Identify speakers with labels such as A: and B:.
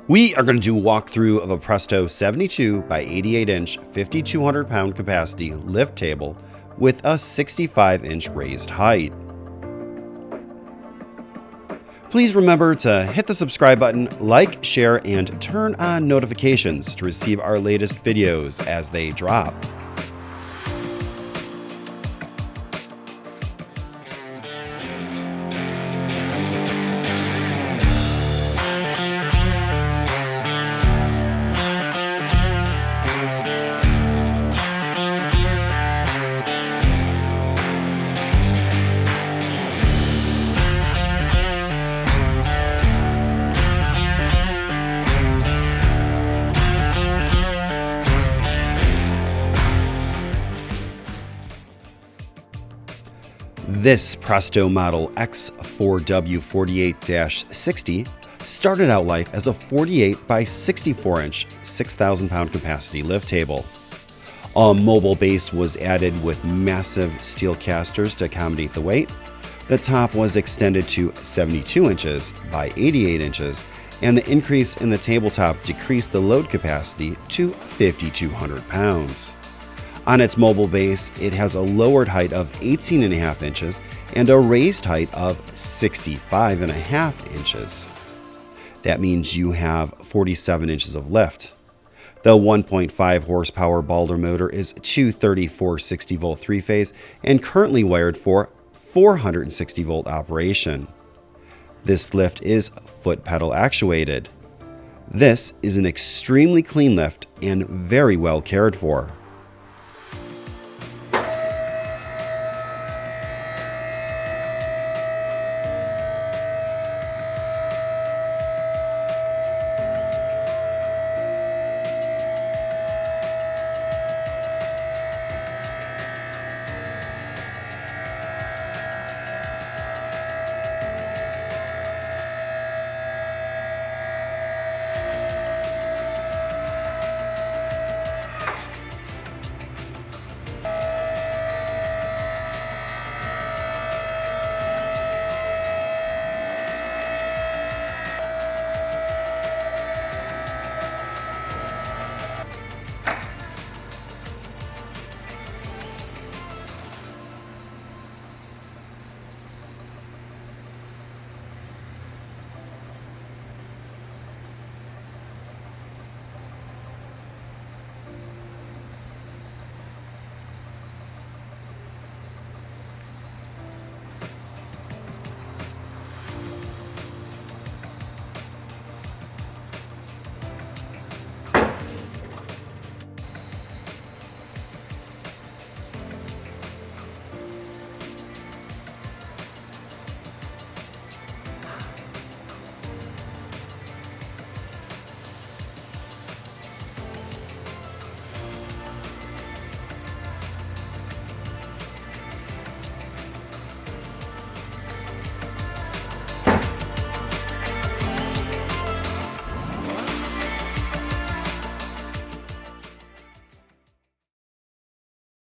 A: We are going to do a walkthrough of a Presto 72 by 88 inch 5,200 pound capacity lift table with a 65 inch raised height. Please remember to hit the subscribe button, like, share, and turn on notifications to receive our latest videos as they drop. This Presto Model X4W48-60 started out life as a 48 by 64 inch 6,000 pound capacity lift table. A mobile base was added with massive steel casters to accommodate the weight. The top was extended to 72 inches by 88 inches, and the increase in the tabletop decreased the load capacity to 5,200 pounds. On its mobile base, it has a lowered height of 18.5 inches and a raised height of 65.5 inches. That means you have 47 inches of lift. The 1.5 horsepower Balder motor is 234 60 volt 3-phase and currently wired for 460 volt operation. This lift is foot pedal actuated. This is an extremely clean lift and very well cared for.